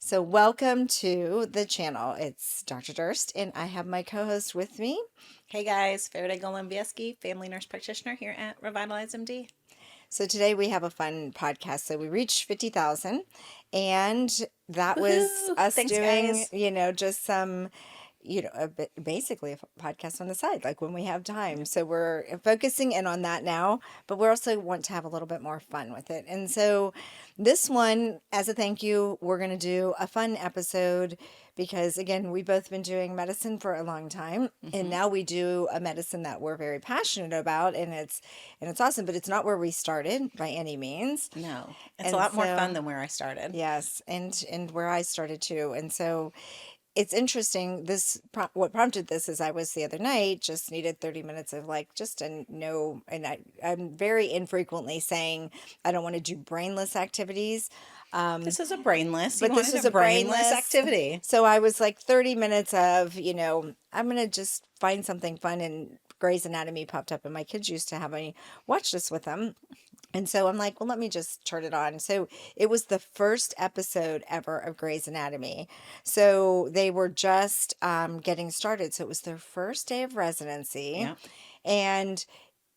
So, welcome to the channel. It's Dr. Durst, and I have my co host with me. Hey guys, Farideh Golembiewski, family nurse practitioner here at RevitalyzeMD. So, today we have a fun podcast. So, we reached 50,000, and that was Woohoo! us Thanks, doing, guys. just some, basically a podcast on the side, like when we have time. Yeah. So, we're focusing in on that now, but we also want to have a little bit more fun with it. And so, this one, as a thank you, we're going to do a fun episode because, again, we've both been doing medicine for a long time, and hmm now we do a medicine that we're very passionate about, and it's awesome, but it's not where we started by any means. No, it's a And lot more fun so, than where I started. yes, and where I started too. And so it's interesting. What prompted this is I was the other night just needed 30 minutes of like just a no, and I'm very infrequently saying I don't want to do brainless activities. This is a brainless. You But this wanted was a a brainless brainless. activity. So I was like 30 minutes of, I'm going to just find something fun. And Grey's Anatomy popped up, and my kids used to have me watch this with them. And so I'm like, well, let me just turn it on. So it was the first episode ever of Grey's Anatomy. So they were just getting started. So it was their first day of residency. Yeah. And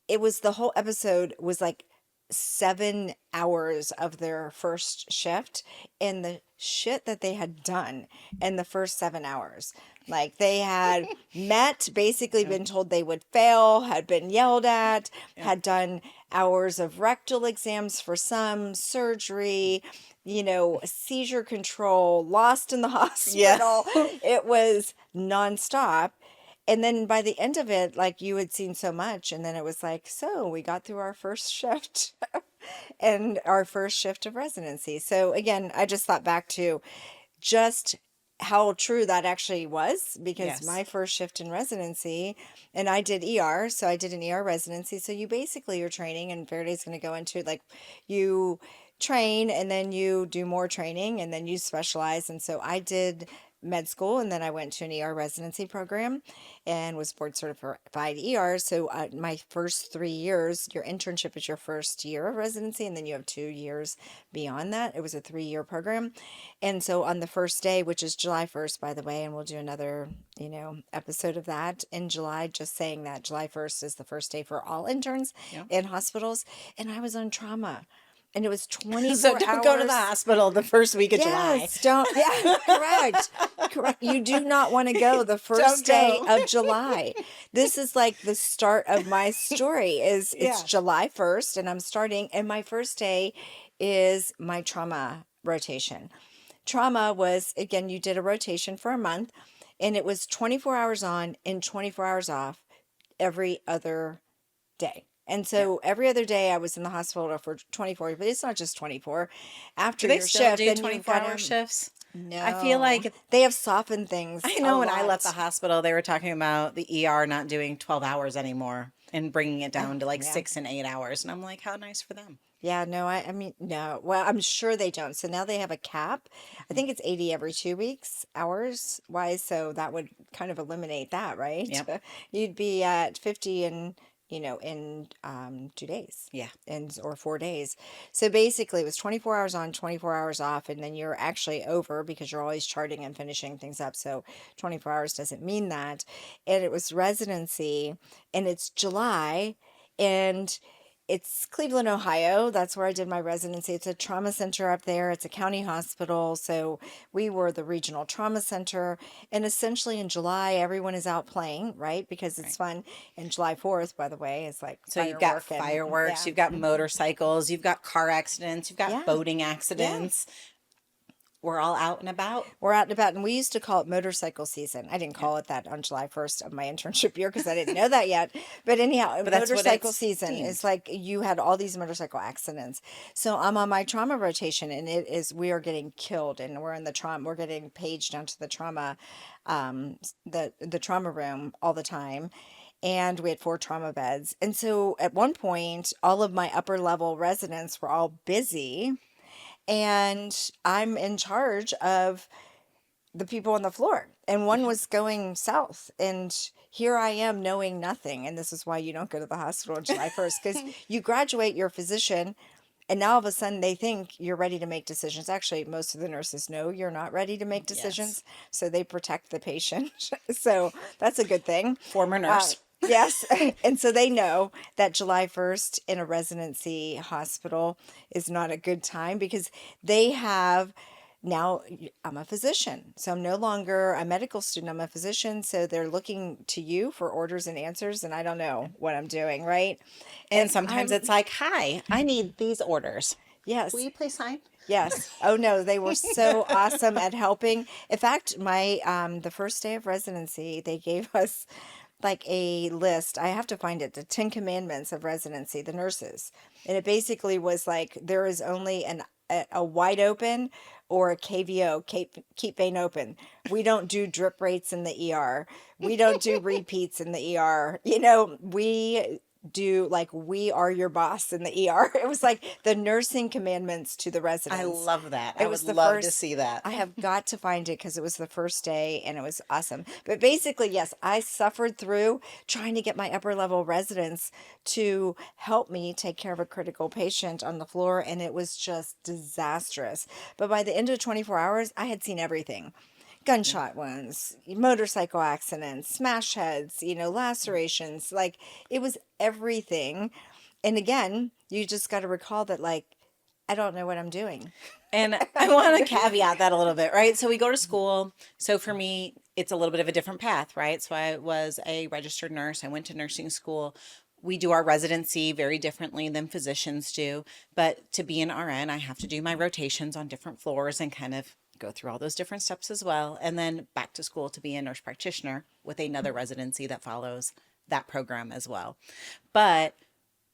it was the whole episode was like 7 hours of their first shift and the shit that they had done in the first 7 hours. Like they had met, basically Yeah. been told they would fail, had been yelled at, Yeah. had done hours of rectal exams for some, surgery, seizure control, lost in the Yeah. hospital. It was nonstop. And then by the end of it, like you had seen so much, and then it was like, so we got through our first shift and our first shift of residency. So again, I just thought back to just how true that actually was because Yes. my first shift in residency, and I did ER, so I did an ER residency. So you basically you're training, and Faraday's going to go into like you train and then you do more training and then you specialize. And so I did med school and then I went to an ER residency program and was board certified ER. So my first 3 years, your internship is your first year of residency, and then you have 2 years beyond that. It was a 3-year program. And so on the first day, which is July 1st, by the way, and we'll do another, episode of that in July, just saying that July 1st is the first day for all interns Yeah. in hospitals. And I was on trauma. And it was So 24 don't go to the hours. hospital the first week of July. Yes, don't. Yeah, correct. Correct. You do not want to go the first Don't day go. of July. This is like the start of my story is it's Yeah. July 1st and I'm starting, and my first day is my trauma rotation. Trauma was, again, you did a rotation for a month, and it was 24 hours on and 24 hours off every other day. And Yeah. so every other day I was in the hospital for 24, but it's not just 24. After Do they your still shift, do then you've got 24-hour to, shifts? I feel no, like they have softened things I a know when I left the lot. hospital, they were talking about the ER not doing 12 hours anymore and bringing it down to like Yeah. 6 and 8 hours. And I'm like, how nice for them. Yeah, no, I mean, no. Well, I'm sure they don't. So now they have a cap. I think it's 80 every 2 weeks, hours wise. So that would kind of eliminate that, right? Yep. You'd be at 50 in 2 days Yeah. and or 4 days. So basically it was 24 hours on, 24 hours off, and then you're actually over because you're always charting and finishing things up. So 24 hours doesn't mean that. And it was residency, and it's July, and it's Cleveland, Ohio. That's where I did my residency. It's a trauma center up there. It's a county hospital. So we were the regional trauma center. And essentially in July, everyone is out playing, right? Because it's Right. fun. And July 4th, by the way, is like So you've got firework and fireworks, yeah. you've got motorcycles, you've got car accidents, you've got Yeah. boating accidents. We're all out and about. We're out and about, and we used to call it motorcycle season. I didn't call it that on July 1st of my internship year because I didn't know that yet. But anyhow, But that's what motorcycle it's season deemed. is like you had all these motorcycle accidents. So I'm on my trauma rotation, and we are getting killed, and we're in the trauma. We're getting paged down to the trauma, the trauma room all the time. And we had 4 trauma beds. And so at one point, all of my upper level residents were all busy, and I'm in charge of the people on the floor. And one was going south. And here I am knowing nothing. And this is why you don't go to the hospital on July 1st, because you graduate, you're a physician, And now all of a sudden they think you're ready to make decisions. Actually, most of the nurses know you're not ready to make Yes. decisions, so they protect the patient. So that's a good thing. Former nurse. Yes. And so they know that July 1st in a residency hospital is not a good time because they have now I'm a physician. So I'm no longer a medical student. I'm a physician. So they're looking to you for orders and answers. And I don't know what I'm doing. Right. And And sometimes I'm, it's like, hi, I need these orders. Will yes. you please sign? Yes. Oh no, they were so awesome at helping. In fact, my the first day of residency, they gave us like a list. I have to find it, the 10 commandments of residency, the nurses. And it basically was like there is only a wide open or a KVO, keep vein open. We don't do drip rates in the ER. We don't do repeats in the ER. We do like we are your boss in the ER. It was like the nursing commandments to the I residents. love that. I It would was the love to first. see that. I have got to find it because it was the first day and it was awesome. But basically, yes, I suffered through trying to get my upper level residents to help me take care of a critical patient on the floor, and it was just disastrous. But by the end of 24 hours, I had seen everything: gunshot wounds, motorcycle accidents, smash heads, lacerations. Like it was everything. And again, you just got to recall that, like, I don't know what I'm doing. And I want to caveat that a little bit, right? So we go to school. So for me, it's a little bit of a different path, right? So I was a registered nurse. I went to nursing school. We do our residency very differently than physicians do. But to be an RN, I have to do my rotations on different floors and kind of go through all those different steps as well. And then back to school to be a nurse practitioner with another residency that follows that program as well. But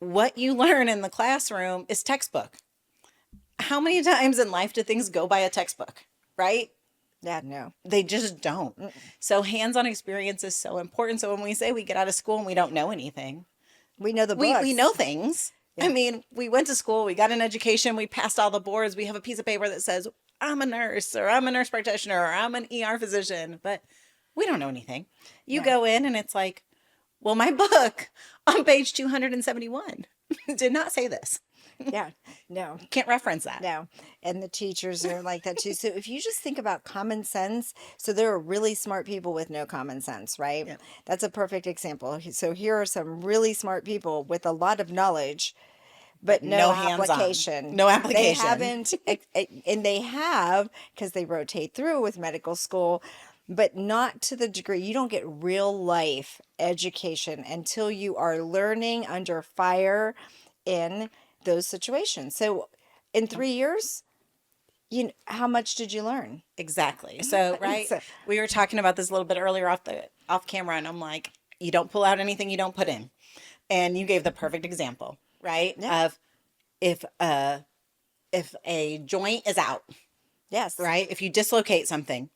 what you learn in the classroom is textbook. How many times in life do things go by a textbook, right? Yeah, no. They just don't. So hands-on experience is so important. So when we say we get out of school and we don't know anything, We know the we know books. things. I Yeah. mean, we went to school, we got an education, we passed all the boards, we have a piece of paper that says, I'm a nurse or I'm a nurse practitioner or I'm an ER physician, but we don't know anything. You No. go in and it's like, well, my book on page 271 did not say this. Yeah. No. Can't reference that. No. And the teachers are like that too. So if you just think about common sense, so there are really smart people with no common sense, right? Yeah. That's a perfect example. So here are some really smart people with a lot of knowledge, but no No hands-on, application. no They application. haven't, and they have because they rotate through with medical school, but not to the degree. You don't get real life education until you are learning under fire in those situations. So in 3 years, how much did you learn? Exactly. So, right, So, we were talking about this a little bit earlier off camera, and I'm like, you don't pull out anything you don't put in. And you gave the perfect example, right? yeah. Of if a joint is out, Yes. right? If you dislocate something,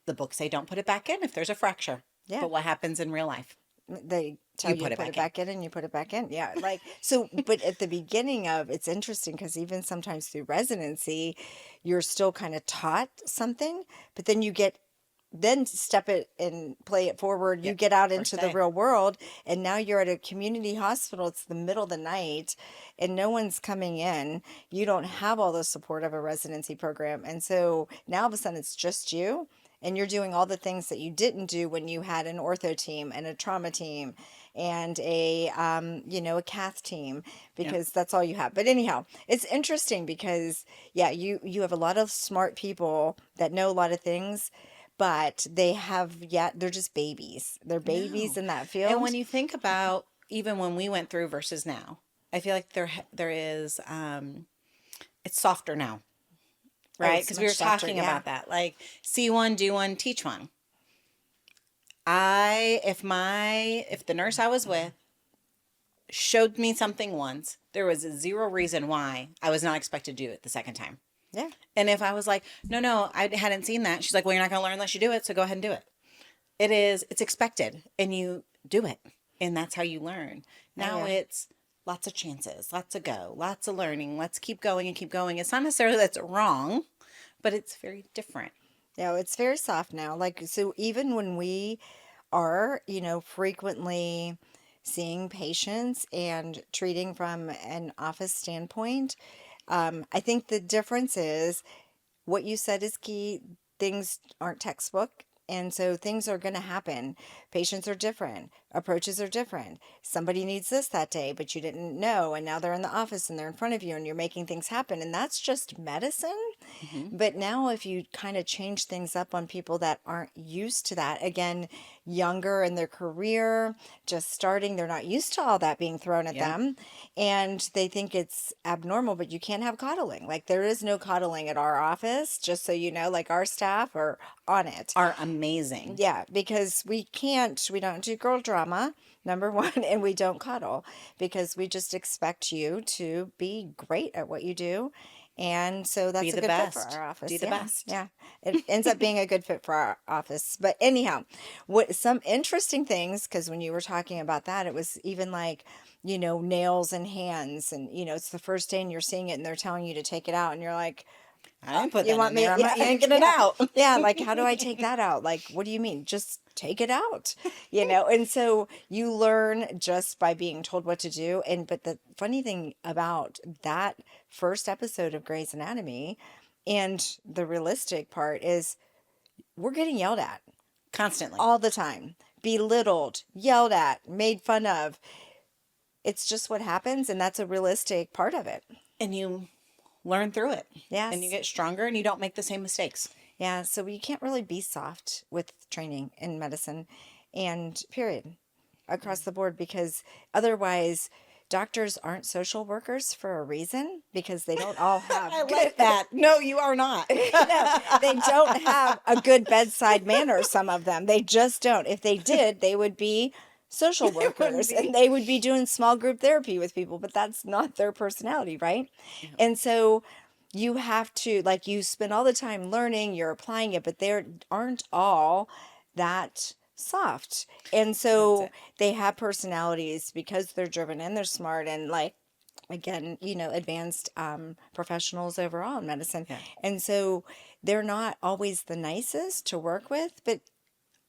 the books say don't put it back in if there's a fracture. Yeah. But what happens in real life? They tell You you put to it put back it in. back in and you put it back in. Yeah. Like, so, but at the beginning of it's interesting because even sometimes through residency, you're still kind of taught something, but then then step it and play it forward. You Yep. get out First into the day. real world and now you're at a community hospital. It's the middle of the night and no one's coming in. You don't have all the support of a residency program. And so now all of a sudden it's just you and you're doing all the things that you didn't do when you had an ortho team and a trauma team and a cath team Yep. because that's all you have. But anyhow, it's interesting because yeah, you have a lot of smart people that know a lot of things, but they're just babies. They're babies No. in that And when field. you think about even when we went through versus now, I feel like there is it's softer now, Oh, right? it's Because we much were softer. talking Yeah. about that. Like see one, do one, teach one. If the nurse I was with showed me something once, there was zero reason why I was not expected to do it the second time. Yeah. And if I was like, no, I hadn't seen that, she's like, well, you're not going to learn unless you do it, so go ahead and do it. It's expected, and you do it, and that's how you learn. Oh, Now yeah. it's lots of chances, lots of go, lots of learning. Let's keep going and keep going. It's not necessarily that's wrong, but it's very different. Yeah, it's very soft now. Like, so even when we are, frequently seeing patients and treating from an office standpoint. I think the difference is what you said is key. Things aren't textbook. And so things are going to happen. Patients are different. Approaches are different. Somebody needs this that day, but you didn't know. And now they're in the office and they're in front of you and you're making things happen. And that's just medicine. Hmm. But now, if you kind of change things up on people that aren't used to that, again, younger in their career, just starting, they're not used to all that being thrown at Yeah. them. And they think it's abnormal, but you can't have coddling. Like, there is no coddling at our office, just so you know, like, our staff are on it. Are amazing. Yeah, because we don't do girl drama, number one, and we don't cuddle because we just expect you to be great at what you do. And so Be that's a the good fit for best. our office. Do the Yeah, best. yeah. It ends up being a good fit for our office. But anyhow, what some interesting things, because when you were talking about that, it was even like, nails and hands, and it's the first day and you're seeing it and they're telling you to take it out, and you're like, I didn't put you that want in me? there. I'm Yeah, not yanking it yeah, out. yeah. Like, how do I take that out? Like, what do you mean? Just take it out, And so you learn just by being told what to do. But the funny thing about that first episode of Grey's Anatomy and the realistic part is we're getting yelled at Constantly. all the time, belittled, yelled at, made fun of. It's just what happens, and that's a realistic part of it. And you learn through it. And you Yes. get stronger and you don't make the same mistakes. Yeah, so you can't really be soft with training in medicine and period across the board, because otherwise doctors aren't social workers for a reason, because they don't all have I good like that. No, you are not. no, they don't have a good bedside manner, some of them. They just don't. If they did, they would be social It wouldn't workers be. and they would be doing small group therapy with people, but that's not their personality, right? Yeah. And so you have to, like, you spend all the time learning, you're applying it, but they aren't all that soft. And That's so it. they have personalities because they're driven and they're smart and, like, again, advanced professionals overall in medicine. Yeah. And so they're not always the nicest to work with. But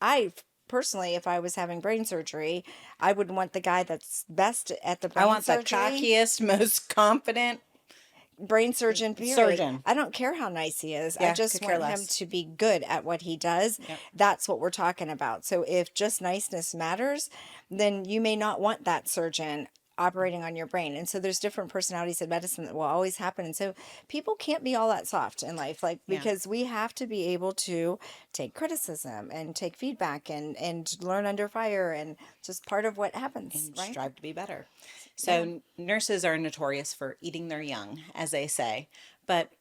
I personally, if I was having brain surgery, I would want the guy that's best at the I brain want the surgery. cockiest, most confident Brain surgeon, period. surgeon. I don't care how nice he is. I Yeah, just could care want him less. to be good at what he does. Yep. That's what we're talking about. So if just niceness matters, then you may not want that surgeon operating on your brain. And so there's different personalities in medicine that will always happen. And so people can't be all that soft in life, like, Yeah. because we have to be able to take criticism and take feedback and learn under fire, and just part of what happens, And right? strive to be better. So nurses are notorious for eating their young, as they say. But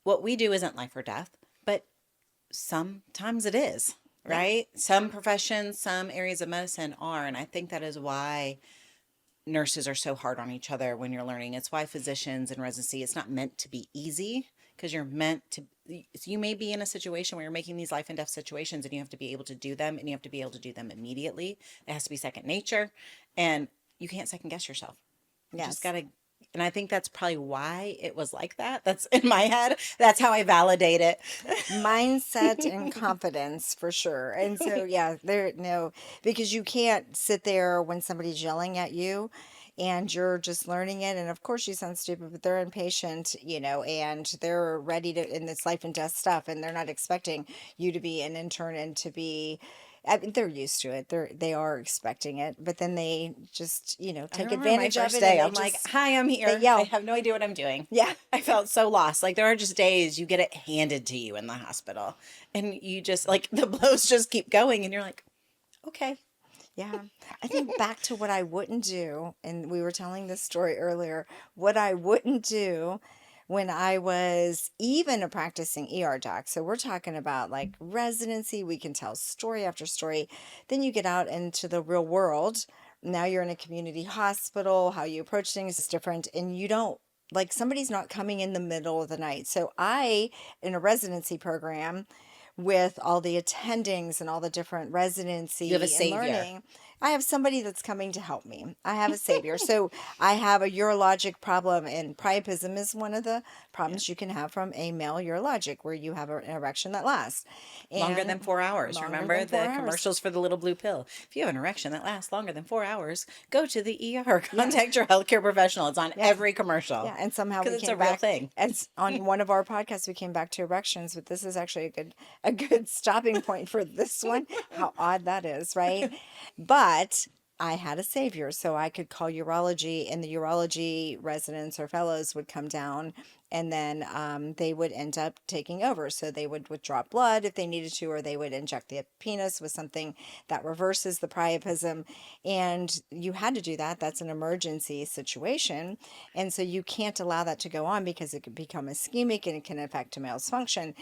what we do isn't life or death, but sometimes it is, Yeah. right? Some professions, some areas of medicine are. And I think that is why nurses are so hard on each other when you're learning. It's why physicians in residency, it's not meant to be easy, because you're meant to, you may be in a situation where you're making these life and death situations and you have to be able to do them, and you have to be able to do them immediately. It has to be second nature, and you can't second guess yourself. You Yes. just gotta, and I think that's probably why it was like that. That's in my head. That's how I validate it. Mindset and confidence for sure. And so yeah, because you can't sit there when somebody's yelling at you and you're just learning it, and of course you sound stupid, but they're impatient, and they're ready to in this life and death stuff, and they're not expecting you to be an intern and to be, I mean, they're used to it. They are expecting it, but then they just, I take remember my advantage of first it, day. and I'm like, "Hi, I'm here. yell. I have no idea what I'm doing." Yeah. I felt so lost. Like, there are just days you get it handed to you in the hospital, and you just, like, the blows just keep going, and you're like, "Okay." Yeah. I think back to what I wouldn't do, and we were telling this story earlier, what I wouldn't do when I was even a practicing ER doc. So we're talking about like residency, we can tell story after story. Then you get out into the real world. Now you're in a community hospital, how you approach things is different, and you don't, like, somebody's not coming in the middle of the night. So in a residency program, with all the attendings and all the different You have a residency and savior. learning, I have somebody that's coming to help me. I have a savior. So I have a urologic problem, and priapism is one of the problems you can have from a male urologic, where you have an erection that lasts. Longer And than 4 hours. longer Remember than the 4 hours. commercials for the little blue pill. If you have an erection that lasts longer than 4 hours, go to the ER. Yeah. Contact your healthcare professional. It's on Yeah. every commercial. Yeah, and somehow Because we it's a came real back thing. as on one of our podcasts we came back to erections, but this is actually a good stopping point for this one. How odd that is, right? But I had a savior, so I could call urology, and the urology residents or fellows would come down, and then they would end up taking over. So they would withdraw blood if they needed to, or they would inject the penis with something that reverses the priapism. And you had to do that. That's an emergency situation. And so you can't allow that to go on, because it could become ischemic and it can affect a male's function.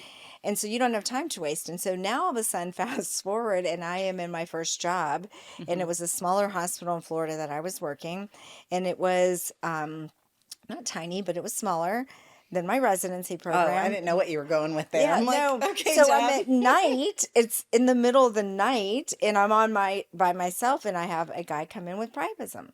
And so you don't have time to waste. And so now all of a sudden, fast forward, and I am in my first job, and it was a smaller hospital in Florida that I was working. And it was not tiny, but it was smaller than my residency Oh, I program. didn't know what you were going with there. Yeah, I'm like, no. okay, So Deb. I'm at night. It's in the middle of the night, and I'm on by myself, and I have a guy come in with priapism,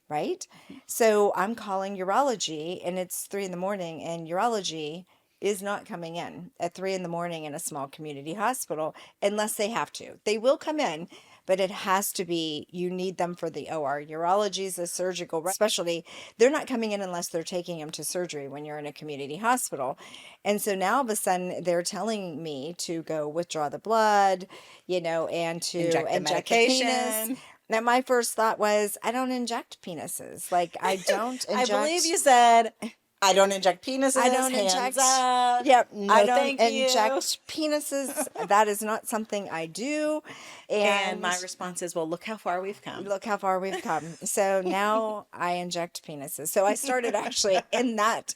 right? So I'm calling urology, and it's 3 in the morning, and urology is not coming in at 3 in the morning in a small community hospital unless they have to. They will come in, but it has to be, you need them for the OR. Urology is a surgical specialty. They're not coming in unless they're taking them to surgery when you're in a community hospital. And so now all of a sudden they're telling me to go withdraw the blood, and to Inject the inject the penis. medication. Now, my first thought was, I don't inject penises. Like, I don't I inject. believe you said, I don't inject penises. I don't hands inject. up. Yep, No, I don't thank you. inject penises. That is not something I do. And my response is, well, look how far we've come. Look how far we've come. So now I inject penises. So I started actually in that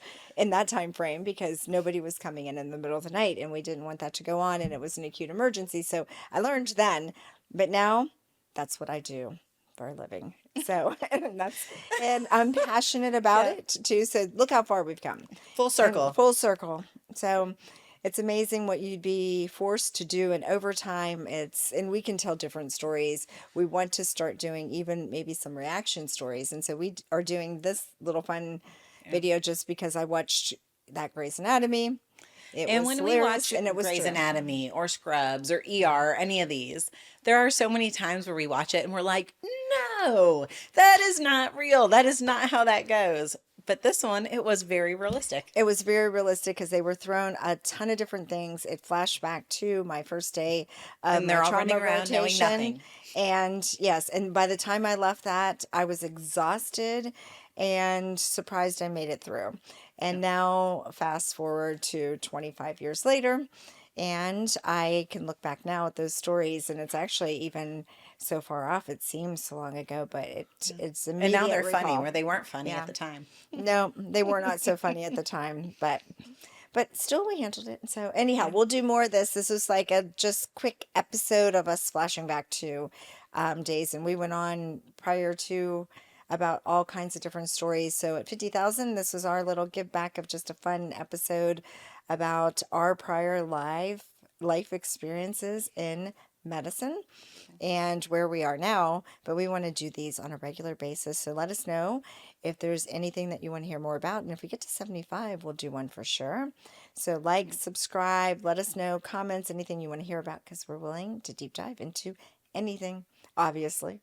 time frame, because nobody was coming in the middle of the night, and we didn't want that to go on, and it was an acute emergency. So I learned then, but now that's what I do for a living. So and I'm passionate about it too. So look how far we've come. Full circle. Full circle. So it's amazing what you'd be forced to do, and over time and we can tell different stories. We want to start doing even maybe some reaction stories. And so we are doing this little fun video just because I watched that Grey's Anatomy. And when we watch and it was Grey's true. Anatomy or Scrubs or ER, any of these, there are so many times where we watch it and we're like, no, that is not real. That is not how that goes. But this one, it was very realistic. It was very realistic, because they were thrown a ton of different things. It flashed back to my first day of And they're my all running trauma around knowing rotation. nothing. And yes, and by the time I left that, I was exhausted and surprised I made it through. And now fast forward to 25 years later, and I can look back now at those stories, and it's actually even so far off. It seems so long ago, but it's And immediate now they're recall. funny where they weren't funny Yeah. at the time. No, they were not so funny at the time, but still we handled it. So anyhow, we'll do more of this. This was like a just quick episode of us flashing back to days, and we went on prior to about all kinds of different stories. So at 50,000, this was our little give back of just a fun episode about our prior life experiences in medicine and where we are now. But we want to do these on a regular basis. So let us know if there's anything that you want to hear more about. And if we get to 75, we'll do one for sure. So like, subscribe, let us know, comments, anything you want to hear about, because we're willing to deep dive into anything, obviously.